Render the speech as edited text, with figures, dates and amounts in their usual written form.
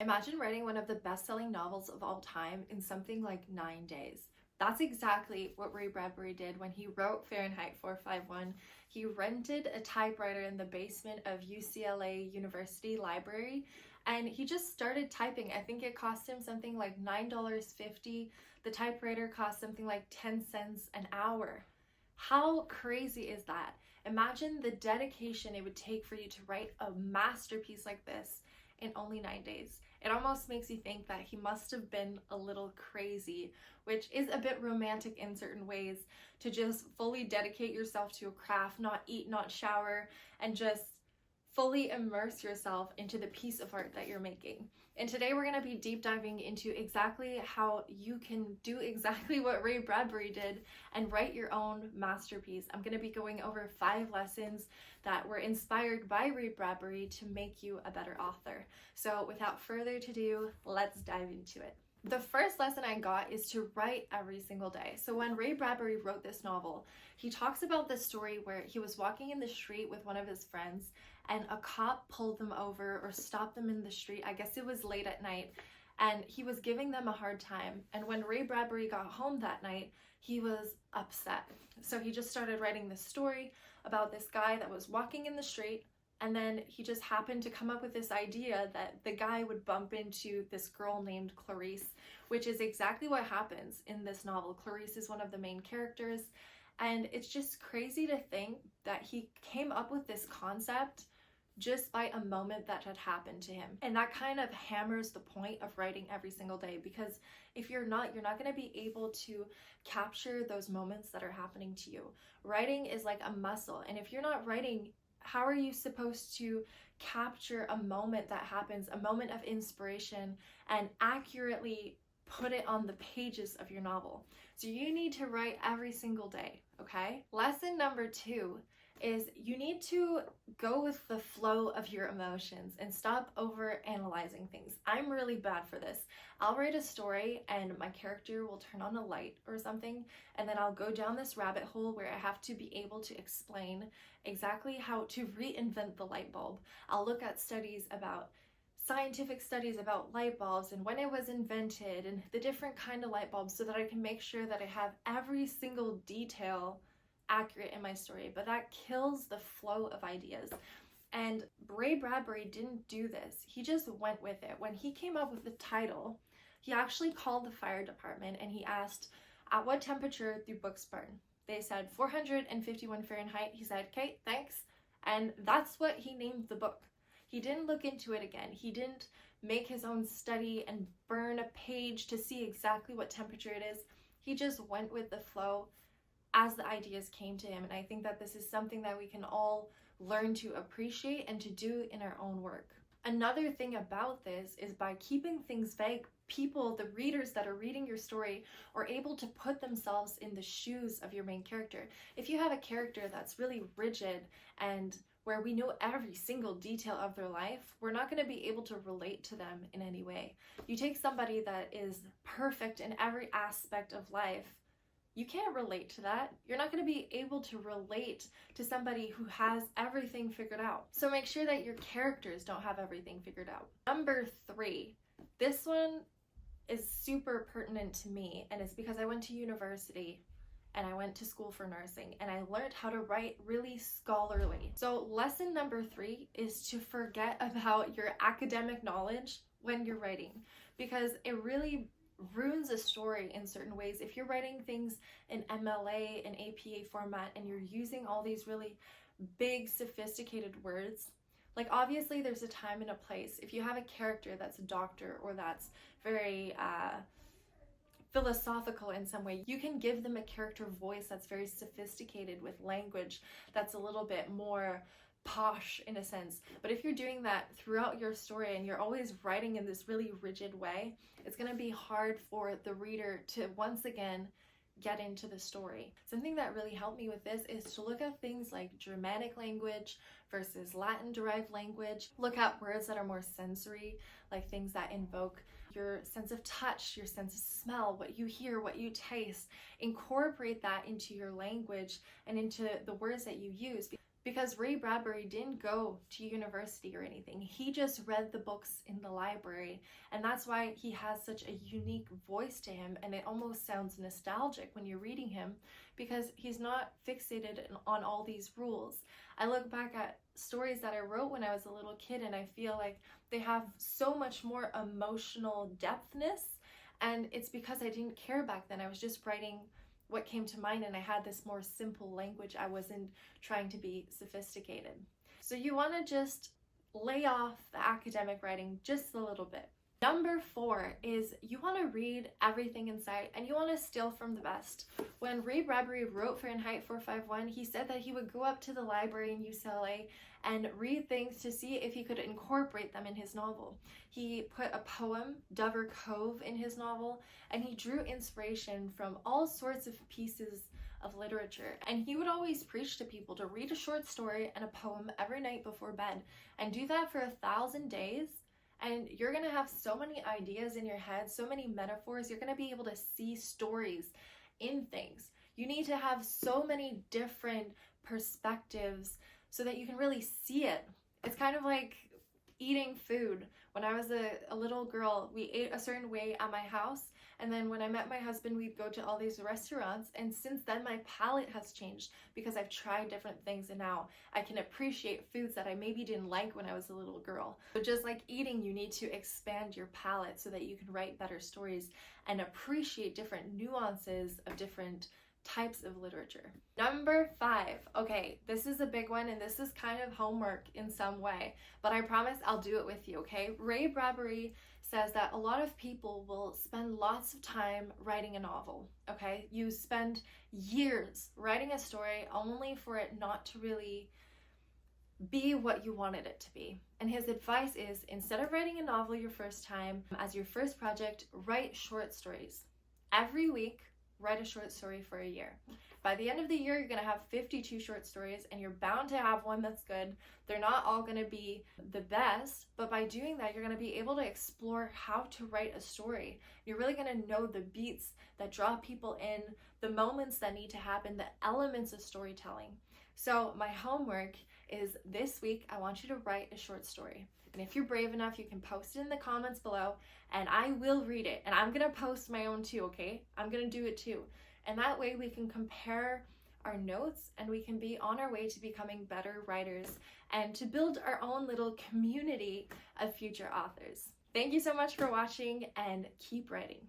Imagine writing one of the best-selling novels of all time in something like 9 days. That's exactly what Ray Bradbury did when he wrote Fahrenheit 451. He rented a typewriter in the basement of UCLA University Library and he just started typing. I think it cost him something like $9.50. The typewriter cost something like 10 cents an hour. How crazy is that? Imagine the dedication it would take for you to write a masterpiece like this in only 9 days. It almost makes you think that he must have been a little crazy, which is a bit romantic in certain ways, to just fully dedicate yourself to a craft, not eat, not shower, and just fully immerse yourself into the piece of art that you're making. And today we're going to be deep diving into exactly how you can do exactly what Ray Bradbury did and write your own masterpiece. I'm going to be going over 5 lessons that were inspired by Ray Bradbury to make you a better author. So without further ado, let's dive into it. The first lesson I got is to write every single day. So when Ray Bradbury wrote this novel, he talks about this story where he was walking in the street with one of his friends and a cop pulled them over or stopped them in the street. I guess it was late at night, and he was giving them a hard time. And when Ray Bradbury got home that night, he was upset. So he just started writing this story about this guy that was walking in the street, and then he just happened to come up with this idea that the guy would bump into this girl named Clarice, which is exactly what happens in this novel. Clarice is one of the main characters, and it's just crazy to think that he came up with this concept just by a moment that had happened to him. And that kind of hammers the point of writing every single day, because if you're not going to be able to capture those moments that are happening to you. Writing is like a muscle, and if you're not writing, how are you supposed to capture a moment that happens, a moment of inspiration, and accurately put it on the pages of your novel? So you need to write every single day, okay? Lesson number 2 is you need to go with the flow of your emotions and stop over analyzing things. I'm really bad for this. I'll write a story and my character will turn on a light or something, and then I'll go down this rabbit hole where I have to be able to explain exactly how to reinvent the light bulb. I'll look at scientific studies about light bulbs and when it was invented and the different kind of light bulbs, so that I can make sure that I have every single detail accurate in my story. But that kills the flow of ideas. And Ray Bradbury didn't do this. He just went with it. When he came up with the title, he actually called the fire department and he asked, at what temperature do books burn? They said 451 Fahrenheit. He said, okay, thanks. And that's what he named the book. He didn't look into it again. He didn't make his own study and burn a page to see exactly what temperature it is. He just went with the flow as the ideas came to him. And I think that this is something that we can all learn to appreciate and to do in our own work. Another thing about this is by keeping things vague, people, the readers that are reading your story, are able to put themselves in the shoes of your main character. If you have a character that's really rigid and where we know every single detail of their life, we're not going to be able to relate to them in any way. You take somebody that is perfect in every aspect of life, you can't relate to that. You're not going to be able to relate to somebody who has everything figured out. So make sure that your characters don't have everything figured out. Number 3, this one is super pertinent to me, and it's because I went to university and I went to school for nursing and I learned how to write really scholarly. So lesson number 3 is to forget about your academic knowledge when you're writing, because it really ruins a story in certain ways. If you're writing things in MLA and APA format and you're using all these really big sophisticated words, like obviously there's a time and a place. If you have a character that's a doctor or that's very philosophical in some way, you can give them a character voice that's very sophisticated with language that's a little bit more posh in a sense. But if you're doing that throughout your story and you're always writing in this really rigid way, it's going to be hard for the reader to once again get into the story. Something that really helped me with this is to look at things like Germanic language versus Latin derived language. Look at words that are more sensory, like things that invoke your sense of touch, your sense of smell, what you hear, what you taste. Incorporate that into your language and into the words that you use. because Ray Bradbury didn't go to university or anything. He just read the books in the library, and that's why he has such a unique voice to him, and it almost sounds nostalgic when you're reading him because he's not fixated on all these rules. I look back at stories that I wrote when I was a little kid, and I feel like they have so much more emotional depthness, and it's because I didn't care back then. I was just writing what came to mind, and I had this more simple language. I wasn't trying to be sophisticated. So you want to just lay off the academic writing just a little bit. Number 4 is you want to read everything in sight, and you want to steal from the best. When Ray Bradbury wrote Fahrenheit 451, he said that he would go up to the library in UCLA and read things to see if he could incorporate them in his novel. He put a poem, Dover Cove, in his novel, and he drew inspiration from all sorts of pieces of literature. And he would always preach to people to read a short story and a poem every night before bed, and do that for 1,000 days. And you're going to have so many ideas in your head, so many metaphors. You're going to be able to see stories in things. You need to have so many different perspectives so that you can really see it. It's kind of like eating food. When I was a little girl, we ate a certain way at my house, and then when I met my husband, we'd go to all these restaurants, and since then my palate has changed because I've tried different things, and now I can appreciate foods that I maybe didn't like when I was a little girl. So just like eating, you need to expand your palate so that you can write better stories and appreciate different nuances of different types of literature. Number 5. Okay, this is a big one, and this is kind of homework in some way, but I promise I'll do it with you, okay? Ray Bradbury says that a lot of people will spend lots of time writing a novel, okay? You spend years writing a story only for it not to really be what you wanted it to be. And his advice is, instead of writing a novel your first time, as your first project, write short stories. Every week, write a short story for a year. By the end of the year, you're going to have 52 short stories, and you're bound to have one that's good. They're not all going to be the best, but by doing that, you're going to be able to explore how to write a story. You're really going to know the beats that draw people in, the moments that need to happen, the elements of storytelling. So my homework is this week, I want you to write a short story. And if you're brave enough, you can post it in the comments below, and I will read it. And I'm going to post my own too, okay? I'm going to do it too. And that way we can compare our notes, and we can be on our way to becoming better writers and to build our own little community of future authors. Thank you so much for watching, and keep writing.